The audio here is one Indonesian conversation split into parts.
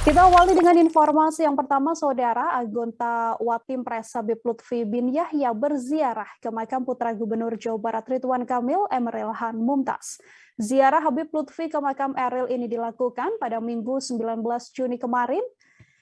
Kita awali dengan informasi yang pertama, Saudara. Anggota Watim Pres Habib Lutfi bin Yahya berziarah ke makam Putra Gubernur Jawa Barat Ridwan Kamil, Emeril Han Mumtaz. Ziarah Habib Lutfi ke makam Eril ini dilakukan pada Minggu 19 Juni kemarin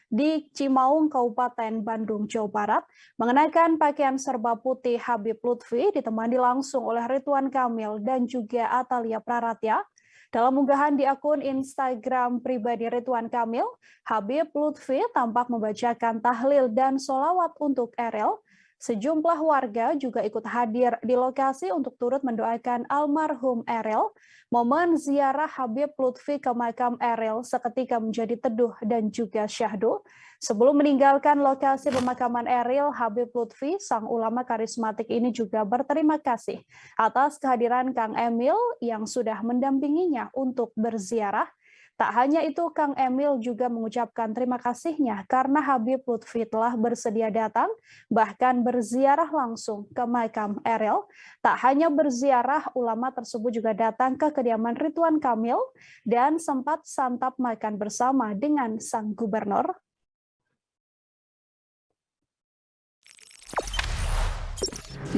di Cimaung, Kabupaten Bandung, Jawa Barat. Mengenakan pakaian serba putih, Habib Lutfi ditemani langsung oleh Ridwan Kamil dan juga Atalia Praratya. Dalam unggahan di akun Instagram pribadi Ridwan Kamil, Habib Lutfi tampak membacakan tahlil dan sholawat untuk Eril. Sejumlah warga juga ikut hadir di lokasi untuk turut mendoakan almarhum Eril. Momen ziarah Habib Lutfi ke makam Eril seketika menjadi teduh dan juga syahdu. Sebelum meninggalkan lokasi pemakaman Eril, Habib Lutfi, sang ulama karismatik ini juga berterima kasih atas kehadiran Kang Emil yang sudah mendampinginya untuk berziarah. Tak hanya itu, Kang Emil juga mengucapkan terima kasihnya karena Habib Lutfi telah bersedia datang, bahkan berziarah langsung ke makam Eril. Tak hanya berziarah, ulama tersebut juga datang ke kediaman Ridwan Kamil dan sempat santap makan bersama dengan sang gubernur.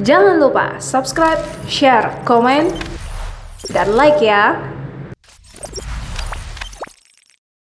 Jangan lupa subscribe, share, komen, dan like ya.